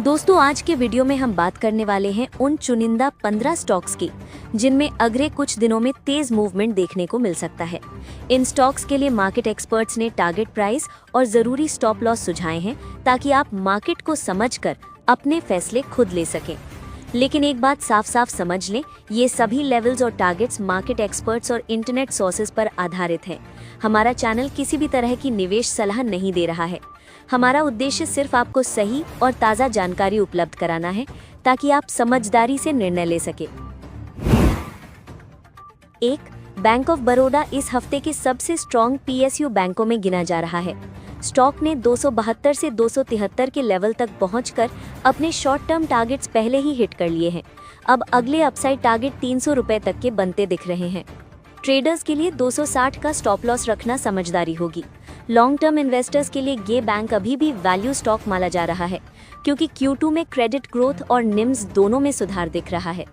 दोस्तों, आज के वीडियो में हम बात करने वाले हैं उन चुनिंदा 15 स्टॉक्स की जिनमें अगले कुछ दिनों में तेज मूवमेंट देखने को मिल सकता है। इन स्टॉक्स के लिए मार्केट एक्सपर्ट्स ने टारगेट प्राइस और जरूरी स्टॉप लॉस सुझाए हैं ताकि आप मार्केट को समझकर अपने फैसले खुद ले सकें। लेकिन एक बात साफ साफ समझ लें, ये सभी लेवल्स और टारगेट्स मार्केट एक्सपर्ट्स और इंटरनेट सोर्सेज पर आधारित है। हमारा चैनल किसी भी तरह की निवेश सलाह नहीं दे रहा है। हमारा उद्देश्य सिर्फ आपको सही और ताज़ा जानकारी उपलब्ध कराना है ताकि आप समझदारी से निर्णय ले सके। 1. बैंक ऑफ बड़ौदा इस हफ्ते के सबसे स्ट्रॉन्ग PSU बैंकों में गिना जा रहा है। स्टॉक ने 272 से 273 के लेवल तक पहुंचकर अपने शॉर्ट टर्म टारगेट्स पहले ही हिट कर लिए हैं। अब अगले अपसाइड टारगेट 300 रुपए तक के बनते दिख रहे हैं। ट्रेडर्स के लिए 260 का स्टॉप लॉस रखना समझदारी होगी। लॉन्ग टर्म इन्वेस्टर्स के लिए ये बैंक अभी भी वैल्यू स्टॉक माना जा रहा है क्योंकि Q2 में क्रेडिट ग्रोथ और निम्स दोनों में सुधार दिख रहा है।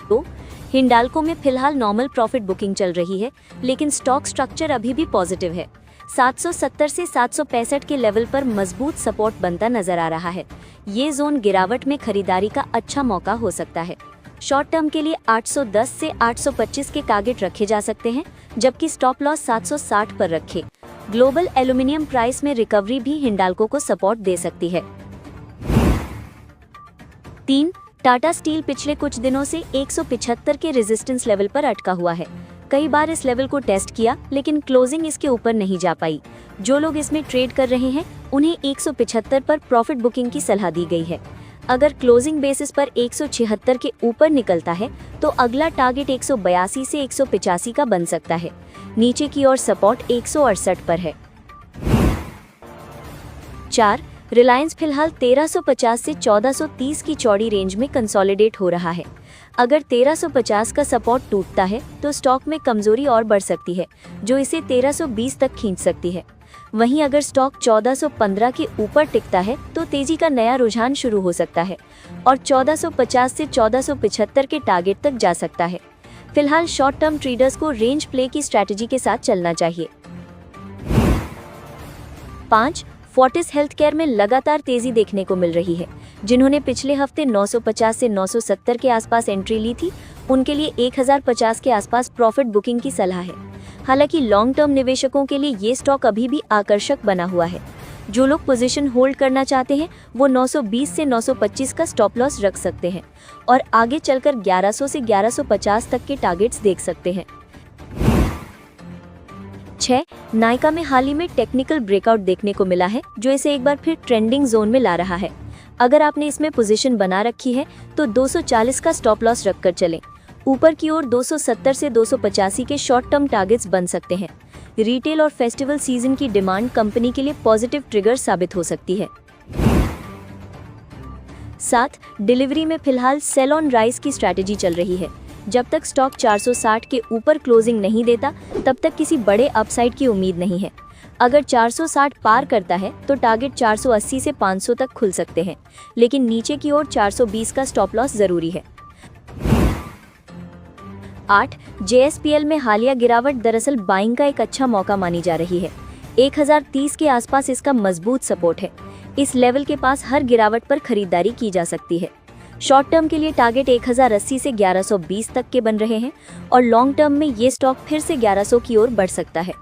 तो हिंडाल्को में फिलहाल नॉर्मल प्रॉफिट बुकिंग चल रही है, लेकिन स्टॉक स्ट्रक्चर अभी भी पॉजिटिव है। 770 से 765 के लेवल पर मजबूत सपोर्ट बनता नजर आ रहा है। ये जोन गिरावट में खरीदारी का अच्छा मौका हो सकता है। शॉर्ट टर्म के लिए 810 से 825 के टारगेट रखे जा सकते हैं, जबकि स्टॉप लॉस 760 पर रखें। ग्लोबल एल्यूमिनियम प्राइस में रिकवरी भी हिंडाल्को को सपोर्ट दे सकती है। 3. टाटा स्टील पिछले कुछ दिनों से 175 के रेजिस्टेंस लेवल पर अटका हुआ है। कई बार इस लेवल को टेस्ट किया, लेकिन क्लोजिंग इसके ऊपर नहीं जा पाई। जो लोग इसमें ट्रेड कर रहे हैं उन्हें 175 पर प्रॉफिट बुकिंग की सलाह दी गई है। अगर क्लोजिंग बेसिस पर 176 के ऊपर निकलता है तो अगला टारगेट 182 से 185 का बन सकता है। नीचे की ओर सपोर्ट 168 पर है। 4. रिलायंस फिलहाल 1350 से 1430 की चौड़ी रेंज में कंसोलिडेट हो रहा है। अगर 1350 का सपोर्ट टूटता है तो स्टॉक में कमजोरी और बढ़ सकती है, जो इसे 1320 तक खींच सकती है। वहीं अगर स्टॉक 1415 के ऊपर टिकता है तो तेजी का नया रुझान शुरू हो सकता है और 1450 से 1475 के टारगेट तक जा सकता है। फिलहाल शॉर्ट टर्म ट्रेडर्स को रेंज प्ले की स्ट्रैटेजी के साथ चलना चाहिए। 5. फोर्टिस हेल्थकेयर में लगातार तेजी देखने को मिल रही है। जिन्होंने पिछले हफ्ते 950 से 970 के आसपास एंट्री ली थी, उनके लिए 1050 के आसपास प्रॉफिट बुकिंग की सलाह है। हालांकि लॉन्ग टर्म निवेशकों के लिए ये स्टॉक अभी भी आकर्षक बना हुआ है। जो लोग पोजीशन होल्ड करना चाहते हैं वो 920 से 925 का स्टॉप लॉस रख सकते हैं और आगे चलकर 1100 से 1150 तक के टारगेट्स देख सकते हैं। 6. नायका में हाल ही में टेक्निकल ब्रेकआउट देखने को मिला है, जो इसे एक बार फिर ट्रेंडिंग जोन में ला रहा है। अगर आपने इसमें पोजीशन बना रखी है तो 240 का स्टॉप लॉस रखकर चलें। ऊपर की ओर 270 से 285 के शॉर्ट टर्म टारगेट्स बन सकते हैं। रिटेल और फेस्टिवल सीजन की डिमांड कंपनी के लिए पॉजिटिव ट्रिगर साबित हो सकती है। 7. डिलीवरी में फिलहाल सेल ऑन राइज की स्ट्रैटेजी चल रही है। जब तक स्टॉक 460 के ऊपर क्लोजिंग नहीं देता, तब तक किसी बड़े अपसाइड की उम्मीद नहीं है। अगर 460 पार करता है तो टारगेट 480 से 500 तक खुल सकते हैं, लेकिन नीचे की ओर 420 का स्टॉप लॉस जरूरी है। 8. JSPL में हालिया गिरावट दरअसल बाइंग का एक अच्छा मौका मानी जा रही है। 1030 के आसपास इसका मजबूत सपोर्ट है। इस लेवल के पास हर गिरावट पर खरीदारी की जा सकती है। शॉर्ट टर्म के लिए टारगेट 1080 से 1120 तक के बन रहे हैं और लॉन्ग टर्म में ये स्टॉक फिर से 1100 की ओर बढ़ सकता है।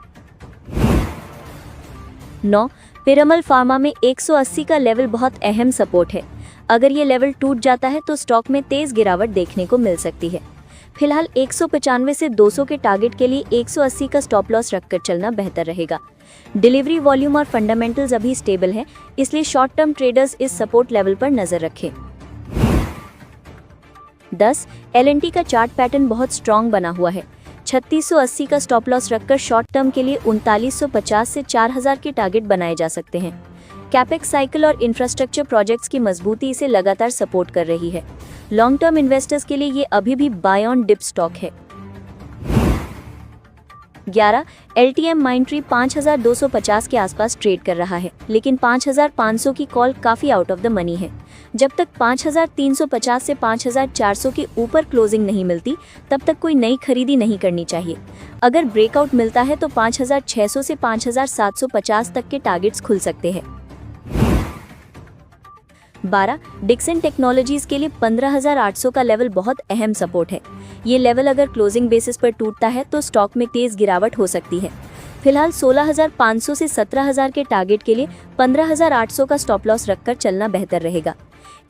9. पिरामल फार्मा में 180 का लेवल बहुत अहम सपोर्ट है। अगर ये लेवल टूट जाता है तो स्टॉक में तेज गिरावट देखने को मिल सकती है। फिलहाल 195 से 200 के टारगेट के लिए 180 का स्टॉप लॉस रखकर चलना बेहतर रहेगा। डिलीवरी वॉल्यूम और फंडामेंटल्स अभी स्टेबल हैं, इसलिए शॉर्ट टर्म ट्रेडर्स इस सपोर्ट लेवल पर नजर रखें। 10. L&T का चार्ट पैटर्न बहुत स्ट्रॉन्ग बना हुआ है। 3680 का स्टॉप लॉस रखकर शॉर्ट टर्म के लिए 3950 से 4000 के टारगेट बनाए जा सकते हैं। कैपेक्स साइकिल और इंफ्रास्ट्रक्चर प्रोजेक्ट्स की मजबूती इसे लगातार सपोर्ट कर रही है। लॉन्ग टर्म इन्वेस्टर्स के लिए ये अभी भी बाय ऑन डिप स्टॉक है। 11. LTM माइंट्री 5250 के आसपास ट्रेड कर रहा है, लेकिन 5500 की कॉल काफी आउट ऑफ द मनी है। जब तक 5350 से 5400 के ऊपर क्लोजिंग नहीं मिलती, तब तक कोई नई खरीदी नहीं करनी चाहिए। अगर ब्रेकआउट मिलता है तो 5600 से 5750 तक के टारगेट्स खुल सकते हैं। 12 डिक्सन टेक्नोलॉजीज के लिए 15,800 का लेवल बहुत अहम सपोर्ट है। ये लेवल अगर क्लोजिंग बेसिस पर टूटता है तो स्टॉक में तेज गिरावट हो सकती है। फिलहाल 16,500 से 17,000 के टारगेट के लिए 15,800 का स्टॉप लॉस रखकर चलना बेहतर रहेगा।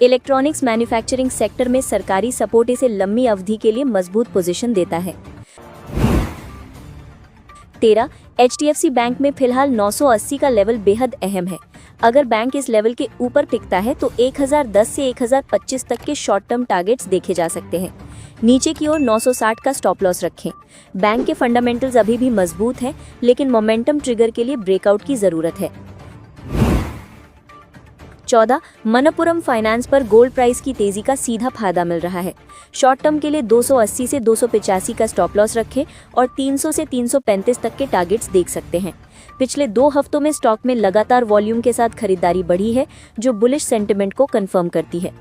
इलेक्ट्रॉनिक्स मैन्युफैक्चरिंग सेक्टर में सरकारी सपोर्ट इसे लंबी अवधि के लिए मजबूत पोजीशन देता है। 13 HDFC बैंक में फिलहाल 980 का लेवल बेहद अहम है। अगर बैंक इस लेवल के ऊपर टिकता है तो 1010 से 1025 तक के शॉर्ट टर्म टारगेट्स देखे जा सकते हैं। नीचे की ओर 960 का स्टॉप लॉस रखें। बैंक के फंडामेंटल्स अभी भी मजबूत हैं, लेकिन मोमेंटम ट्रिगर के लिए ब्रेकआउट की जरूरत है। 14 मनप्पुरम फाइनेंस पर गोल्ड प्राइस की तेजी का सीधा फायदा मिल रहा है। शॉर्ट टर्म के लिए 280 से 285 का स्टॉप लॉस रखें और 300 से 335 तक के टारगेट्स देख सकते हैं। पिछले 2 हफ्तों में स्टॉक में लगातार वॉल्यूम के साथ खरीदारी बढ़ी है, जो बुलिश सेंटिमेंट को कंफर्म करती है।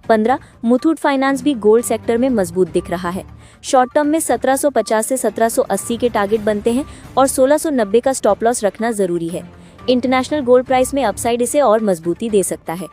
15 मुथूट फाइनेंस भी गोल्ड सेक्टर में मजबूत दिख रहा है। शॉर्ट टर्म में 1750 से 1780 के टारगेट बनते हैं और 1690 का स्टॉप लॉस रखना जरूरी है। इंटरनेशनल गोल्ड प्राइस में अपसाइड इसे और मजबूती दे सकता है।